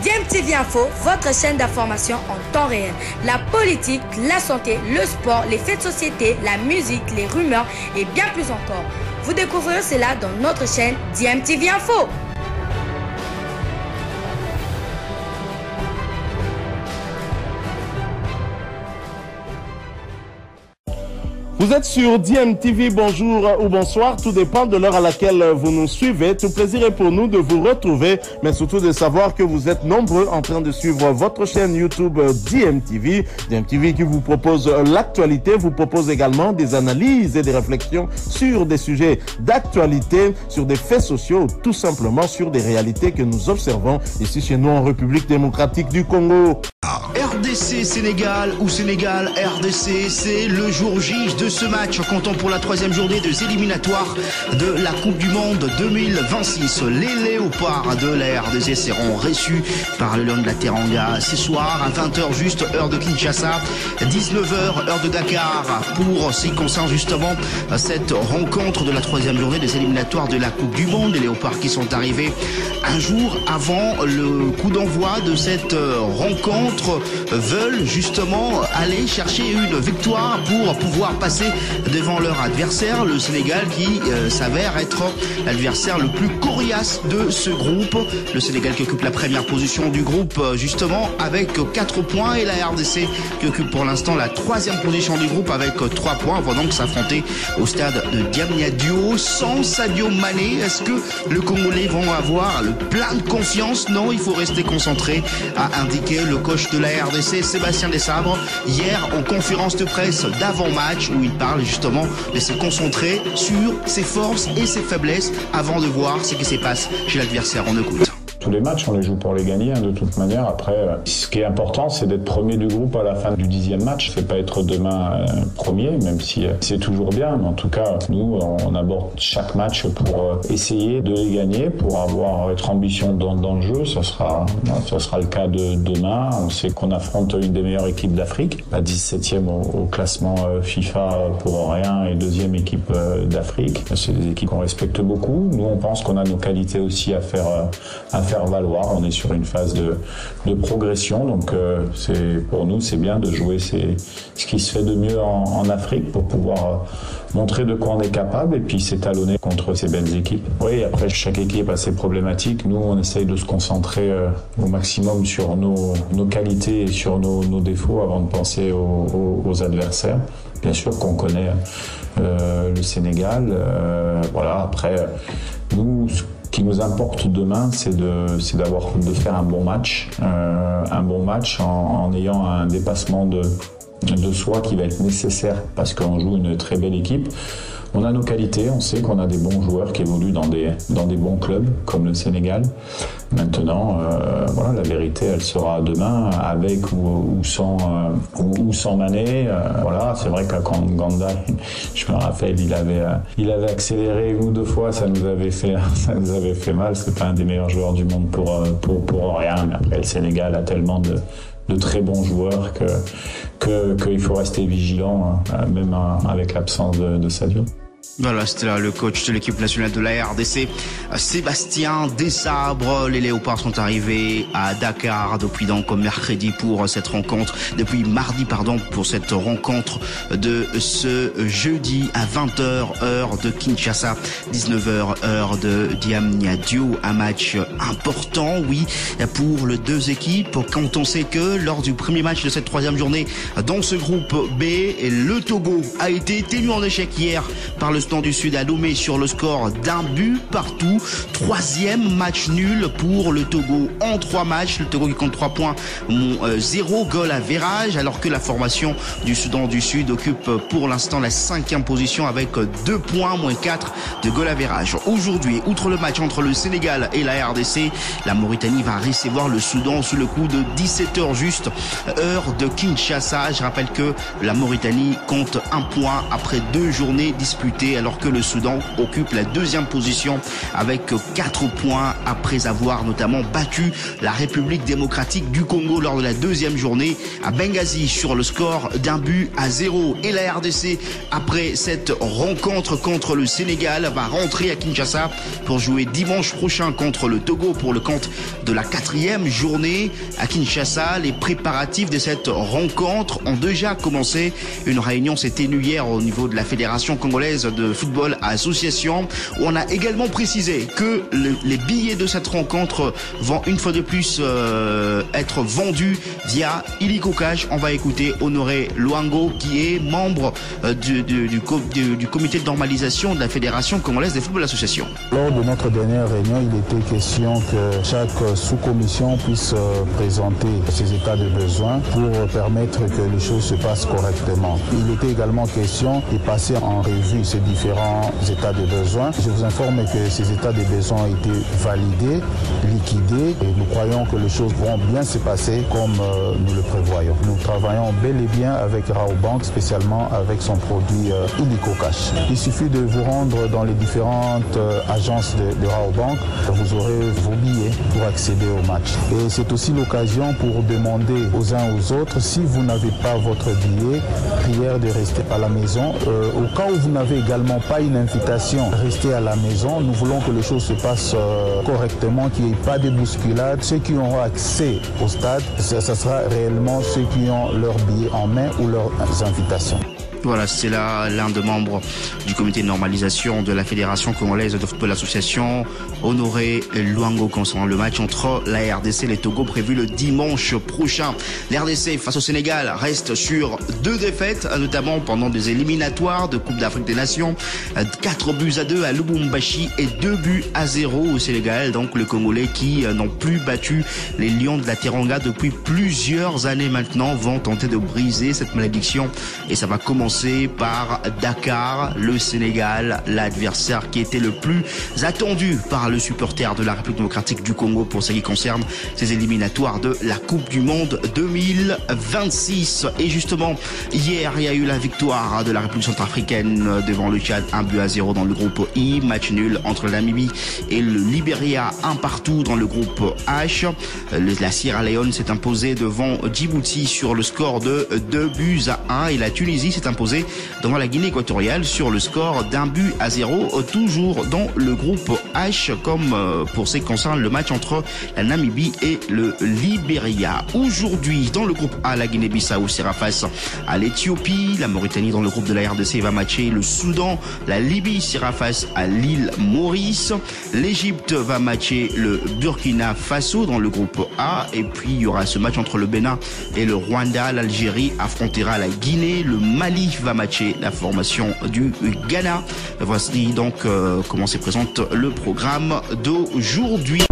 DMTV Info, votre chaîne d'information en temps réel. La politique, la santé, le sport, les faits de société, la musique, les rumeurs et bien plus encore. Vous découvrirez cela dans notre chaîne DMTV Info. Vous êtes sur DMTV, bonjour ou bonsoir, tout dépend de l'heure à laquelle vous nous suivez. Tout plaisir est pour nous de vous retrouver, mais surtout de savoir que vous êtes nombreux en train de suivre votre chaîne YouTube DMTV. DMTV qui vous propose l'actualité, vous propose également des analyses et des réflexions sur des sujets d'actualité, sur des faits sociaux, tout simplement sur des réalités que nous observons ici chez nous en République démocratique du Congo. RDC Sénégal ou Sénégal RDC, c'est le jour J de ce match, comptant pour la troisième journée des éliminatoires de la Coupe du Monde 2026. Les léopards de la RDC seront reçus par le Lion de la Teranga ce soir à 20h juste, heure de Kinshasa, 19h heure de Dakar, pour ce qui concerne justement cette rencontre de la troisième journée des éliminatoires de la Coupe du Monde. Les léopards qui sont arrivés un jour avant le coup d'envoi de cette rencontre veulent justement aller chercher une victoire pour pouvoir passer devant leur adversaire, le Sénégal, qui s'avère être l'adversaire le plus coriace de ce groupe. Le Sénégal qui occupe la première position du groupe justement avec 4 points, et la RDC qui occupe pour l'instant la troisième position du groupe avec 3 points. On va donc s'affronter au stade de Diamniadio sans Sadio Mané. Est-ce que le Congolais vont avoir le plein de confiance? Non, il faut rester concentré, a indiqué le coach de la RDC, Sébastien Desabre, hier en conférence de presse d'avant-match, où il parle justement de se concentrer sur ses forces et ses faiblesses avant de voir ce qui se passe chez l'adversaire. On écoute. Tous les matchs, on les joue pour les gagner, de toute manière. Après, ce qui est important, c'est d'être premier du groupe à la fin du 10e match. C'est pas être demain premier, même si c'est toujours bien. Mais en tout cas, nous, on aborde chaque match pour essayer de les gagner, pour avoir être ambition dans le jeu. Ça sera le cas de demain. On sait qu'on affronte une des meilleures équipes d'Afrique, la 17e au classement FIFA pour rien, et 2e équipe d'Afrique. C'est des équipes qu'on respecte beaucoup. Nous, on pense qu'on a nos qualités aussi à faire valoir. On est sur une phase de progression, donc pour nous c'est bien de jouer ce qui se fait de mieux en Afrique pour pouvoir montrer de quoi on est capable et puis s'étalonner contre ces belles équipes. Oui, après chaque équipe a ses problématiques. Nous, on essaye de se concentrer au maximum sur nos qualités et sur nos défauts avant de penser aux adversaires. Bien sûr qu'on connaît le Sénégal. Voilà, après nous, ce qui nous importe demain, c'est de faire un bon match en ayant un dépassement de soi qui va être nécessaire parce qu'on joue une très belle équipe. On a nos qualités, on sait qu'on a des bons joueurs qui évoluent dans des bons clubs comme le Sénégal. Maintenant, voilà, la vérité, elle sera demain, avec ou sans Mané. Voilà, c'est vrai qu'à Kanganda, je me rappelle, il avait accéléré 1 ou 2 fois, ça nous avait fait mal. C'est pas un des meilleurs joueurs du monde pour rien. Mais après, le Sénégal a tellement de très bons joueurs qu'il faut rester vigilant, même avec l'absence de Sadio. Voilà, c'était là le coach de l'équipe nationale de la RDC, Sébastien Desabre. Les léopards sont arrivés à Dakar depuis donc mercredi pour cette rencontre, depuis mardi pardon, pour cette rencontre de ce jeudi à 20h heure de Kinshasa, 19h heure de Diamniadio. Un match important, oui, pour les deux équipes, quand on sait que lors du premier match de cette troisième journée dans ce groupe B, le Togo a été tenu en échec hier par le du Sud à Lomé sur le score d'1 but partout. 3e match nul pour le Togo en 3 matchs. Le Togo qui compte 3 points, 0 goal à virage, alors que la formation du Soudan du Sud occupe pour l'instant la 5e position avec 2 points, moins 4 de goal à virage. Aujourd'hui, outre le match entre le Sénégal et la RDC, la Mauritanie va recevoir le Soudan sous le coup de 17h juste, heure de Kinshasa. Je rappelle que la Mauritanie compte 1 point après 2 journées disputées journée, alors que le Soudan occupe la deuxième position avec 4 points après avoir notamment battu la République démocratique du Congo lors de la deuxième journée à Benghazi sur le score d'1-0. Et la RDC, après cette rencontre contre le Sénégal, va rentrer à Kinshasa pour jouer dimanche prochain contre le Togo pour le compte de la 4e journée. À Kinshasa, les préparatifs de cette rencontre ont déjà commencé. Une réunion s'est tenue hier au niveau de la Fédération congolaise de football association, où on a également précisé que les billets de cette rencontre vont une fois de plus être vendus via Illico Cash. On va écouter Honoré Luango, qui est membre du comité de normalisation de la Fédération congolaise de football association. Lors de notre dernière réunion, il était question que chaque sous-commission puisse présenter ses états de besoin pour permettre que les choses se passent correctement. Il était également question de passer en revue ces différents états de besoin. Je vous informe que ces états de besoin ont été validés, liquidés, et nous croyons que les choses vont bien se passer comme nous le prévoyons. Nous travaillons bel et bien avec Rabobank, spécialement avec son produit Illico Cash. Il suffit de vous rendre dans les différentes agences de Rabobank, vous aurez vos billets pour accéder au match. Et c'est aussi l'occasion pour demander aux uns aux autres, si vous n'avez pas votre billet, prière de rester à la maison. Au cas où vous n'avez également pas une invitation, restez à la maison. Nous voulons que les choses se passent correctement, qu'il n'y ait pas de bousculade. Ceux qui auront accès au stade, ça sera réellement ceux qui ont leurs billets en main ou leurs invitations. Voilà, c'est là l'un des membres du comité de normalisation de la Fédération congolaise de football association, Honoré Luango, concernant le match entre la RDC et les Togo prévu le dimanche prochain. La RDC face au Sénégal reste sur 2 défaites, notamment pendant des éliminatoires de Coupe d'Afrique des Nations. 4-2 à Lubumbashi et 2-0 au Sénégal. Donc le Congolais qui n'ont plus battu les Lions de la Teranga depuis plusieurs années maintenant vont tenter de briser cette malédiction, et ça va commencer par Dakar, le Sénégal, l'adversaire qui était le plus attendu par le supporter de la République démocratique du Congo pour ce qui concerne ces éliminatoires de la Coupe du Monde 2026. Et justement, hier, il y a eu la victoire de la République centrafricaine devant le Tchad, 1-0 dans le groupe I, match nul entre la Namibie et le Libéria, 1-1 dans le groupe H. La Sierra Leone s'est imposée devant Djibouti sur le score de 2-1 et la Tunisie s'est imposée devant la Guinée équatoriale sur le score d'1-0, toujours dans le groupe H, comme pour ce qui concerne le match entre la Namibie et le Libéria. Aujourd'hui, dans le groupe A, la Guinée-Bissau sera face à l'Éthiopie, la Mauritanie dans le groupe de la RDC va matcher le Soudan, la Libye sera face à l'île Maurice, l'Égypte va matcher le Burkina Faso dans le groupe A, et puis il y aura ce match entre le Bénin et le Rwanda, l'Algérie affrontera la Guinée, le Mali va matcher la formation du Ghana. Voici donc comment se présente le programme d'aujourd'hui.